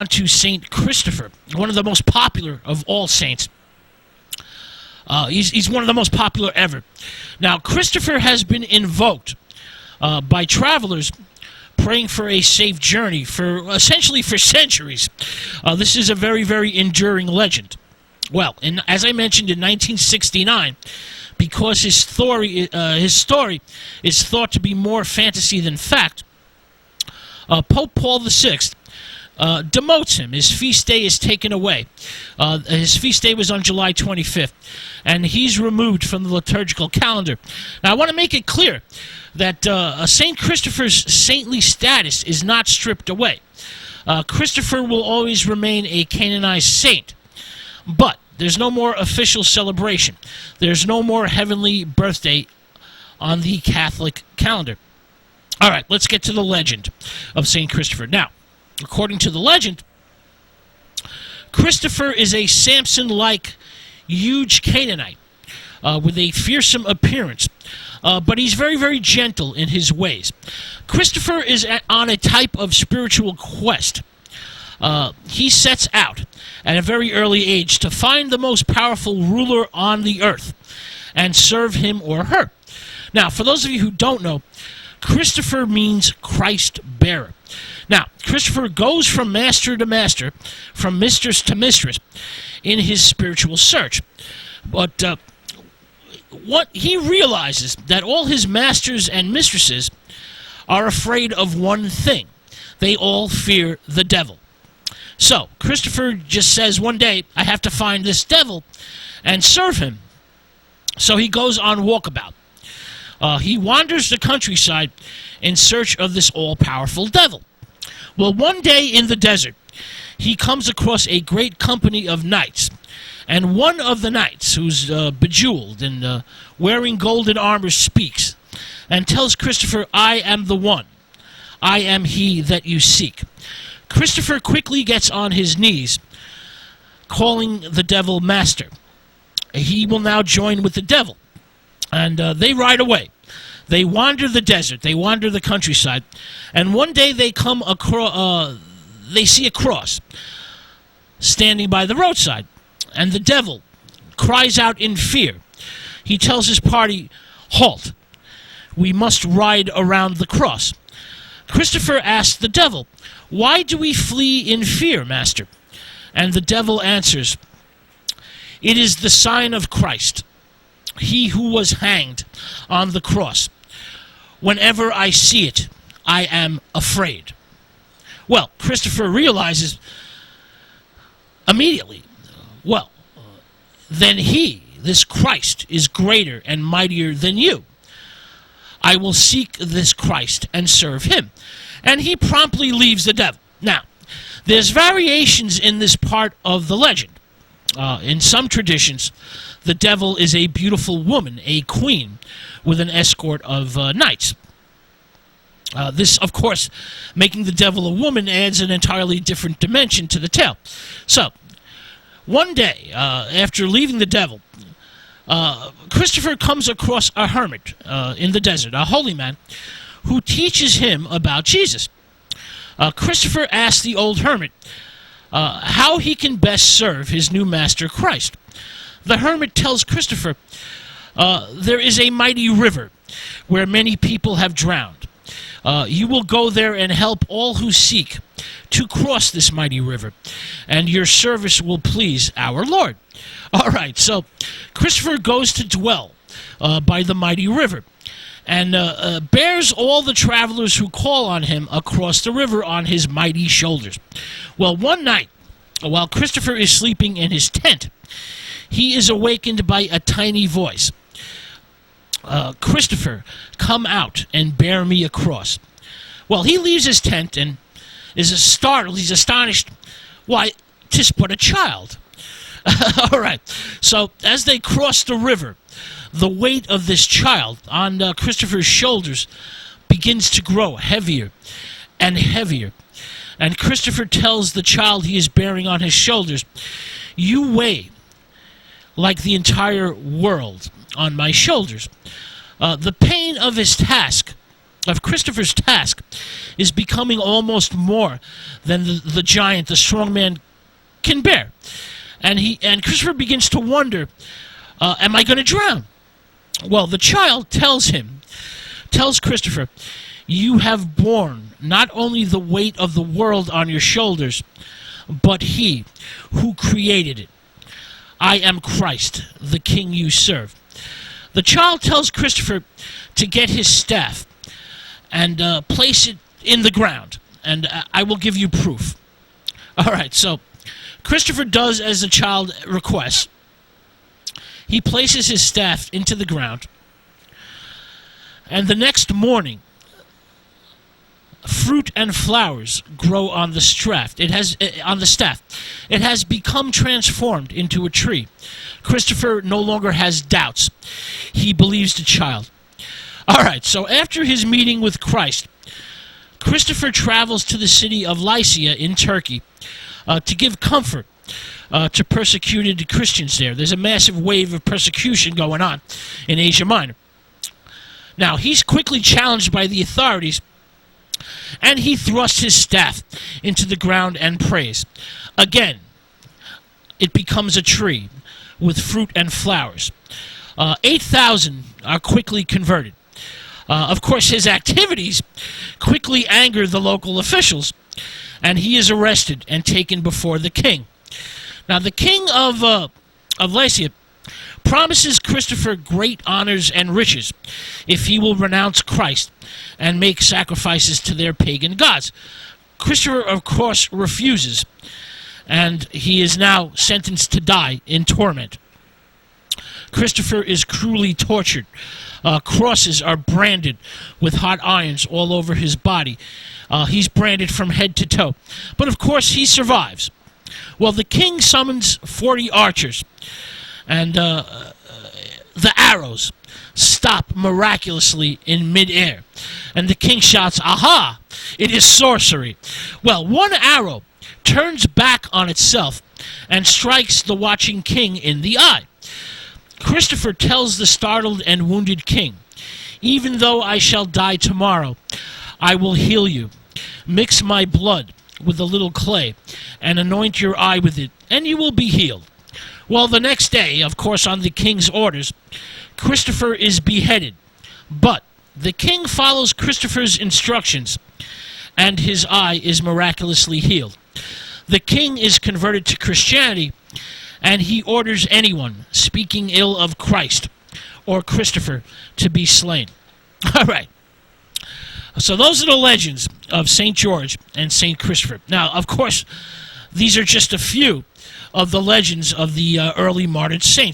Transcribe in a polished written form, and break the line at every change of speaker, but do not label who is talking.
to Saint Christopher, one of the most popular of all saints. He's one of the most popular ever. Now, Christopher has been invoked by travelers praying for a safe journey essentially for centuries. This is a very, very enduring legend. Well, as I mentioned, in 1969, because his story is thought to be more fantasy than fact, Pope Paul VI demotes him. His feast day is taken away. His feast day was on July 25th, and he's removed from the liturgical calendar. Now, I want to make it clear that St. Christopher's saintly status is not stripped away. Christopher will always remain a canonized saint, but there's no more official celebration. There's no more heavenly birthday on the Catholic calendar. All right, let's get to the legend of St. Christopher. Now, according to the legend, Christopher is a Samson-like huge Canaanite with a fearsome appearance, but he's very, very gentle in his ways. Christopher is on a type of spiritual quest. He sets out at a very early age to find the most powerful ruler on the earth and serve him or her. Now, for those of you who don't know, Christopher means Christ bearer. Now, Christopher goes from master to master, from mistress to mistress, in his spiritual search. But what he realizes that all his masters and mistresses are afraid of one thing. They all fear the devil. So, Christopher just says one day, I have to find this devil and serve him. So he goes on walkabout. He wanders the countryside in search of this all-powerful devil. Well, one day in the desert, he comes across a great company of knights. And one of the knights, who's bejeweled and wearing golden armor, speaks and tells Christopher, I am the one. I am he that you seek. Christopher quickly gets on his knees, calling the devil master. He will now join with the devil. And they ride away. They wander the desert. They wander the countryside. And one day they come across, they see a cross standing by the roadside. And the devil cries out in fear. He tells his party, halt. We must ride around the cross. Christopher asks the devil, why do we flee in fear, master? And the devil answers, it is the sign of Christ, he who was hanged on the cross. Whenever I see it, I am afraid. Well, Christopher realizes immediately, then he, this Christ, is greater and mightier than you. I will seek this Christ and serve him. And he promptly leaves the devil. Now, there's variations in this part of the legend. In some traditions, the devil is a beautiful woman, a queen, with an escort of knights. This, of course, making the devil a woman adds an entirely different dimension to the tale. So, one day, after leaving the devil, Christopher comes across a hermit in the desert, a holy man, who teaches him about Jesus. Christopher asks the old hermit how he can best serve his new master Christ. The hermit tells Christopher, there is a mighty river where many people have drowned. You will go there and help all who seek to cross this mighty river, and your service will please our Lord. All right, so Christopher goes to dwell by the mighty river and bears all the travelers who call on him across the river on his mighty shoulders. Well, one night, while Christopher is sleeping in his tent, he is awakened by a tiny voice. Christopher, come out and bear me across. Well, he leaves his tent and is startled. He's astonished. Why, 'tis but a child. All right. So as they cross the river, the weight of this child on Christopher's shoulders begins to grow heavier and heavier. And Christopher tells the child he is bearing on his shoulders, you weigh like the entire world on my shoulders. The pain of his task of Christopher's task is becoming almost more than the giant, the strong man, can bear. And Christopher begins to wonder, am I going to drown? Well, the child tells Christopher, you have borne not only the weight of the world on your shoulders, but he who created it. I am Christ, the King you serve. The child tells Christopher to get his staff and place it in the ground, and I will give you proof. All right, so Christopher does as the child requests. He places his staff into the ground, and the next morning, fruit and flowers grow on the staff. It has become transformed into a tree. Christopher no longer has doubts. He believes the child. All right, so after his meeting with Christ, Christopher travels to the city of Lycia in Turkey to give comfort to persecuted Christians there. There's a massive wave of persecution going on in Asia Minor. Now, he's quickly challenged by the authorities, and he thrusts his staff into the ground and prays. Again, it becomes a tree with fruit and flowers. 8,000 are quickly converted. Of course, his activities quickly anger the local officials, and he is arrested and taken before the king. Now, the king of Lycia promises Christopher great honors and riches if he will renounce Christ and make sacrifices to their pagan gods. Christopher, of course, refuses, and he is now sentenced to die in torment. Christopher is cruelly tortured. Crosses are branded with hot irons all over his body. He's branded from head to toe. But of course, he survives. Well, the king summons 40 archers, and the arrows stop miraculously in midair. And the king shouts, "Aha! It is sorcery." Well, one arrow turns back on itself and strikes the watching king in the eye. Christopher tells the startled and wounded king, "Even though I shall die tomorrow, I will heal you. Mix my blood with a little clay and anoint your eye with it, and you will be healed." Well, the next day, of course, on the king's orders, Christopher is beheaded. But the king follows Christopher's instructions, and his eye is miraculously healed. The king is converted to Christianity, and he orders anyone speaking ill of Christ or Christopher to be slain. All right. So those are the legends of St. George and St. Christopher. Now, of course, these are just a few of the legends of the early martyred saints.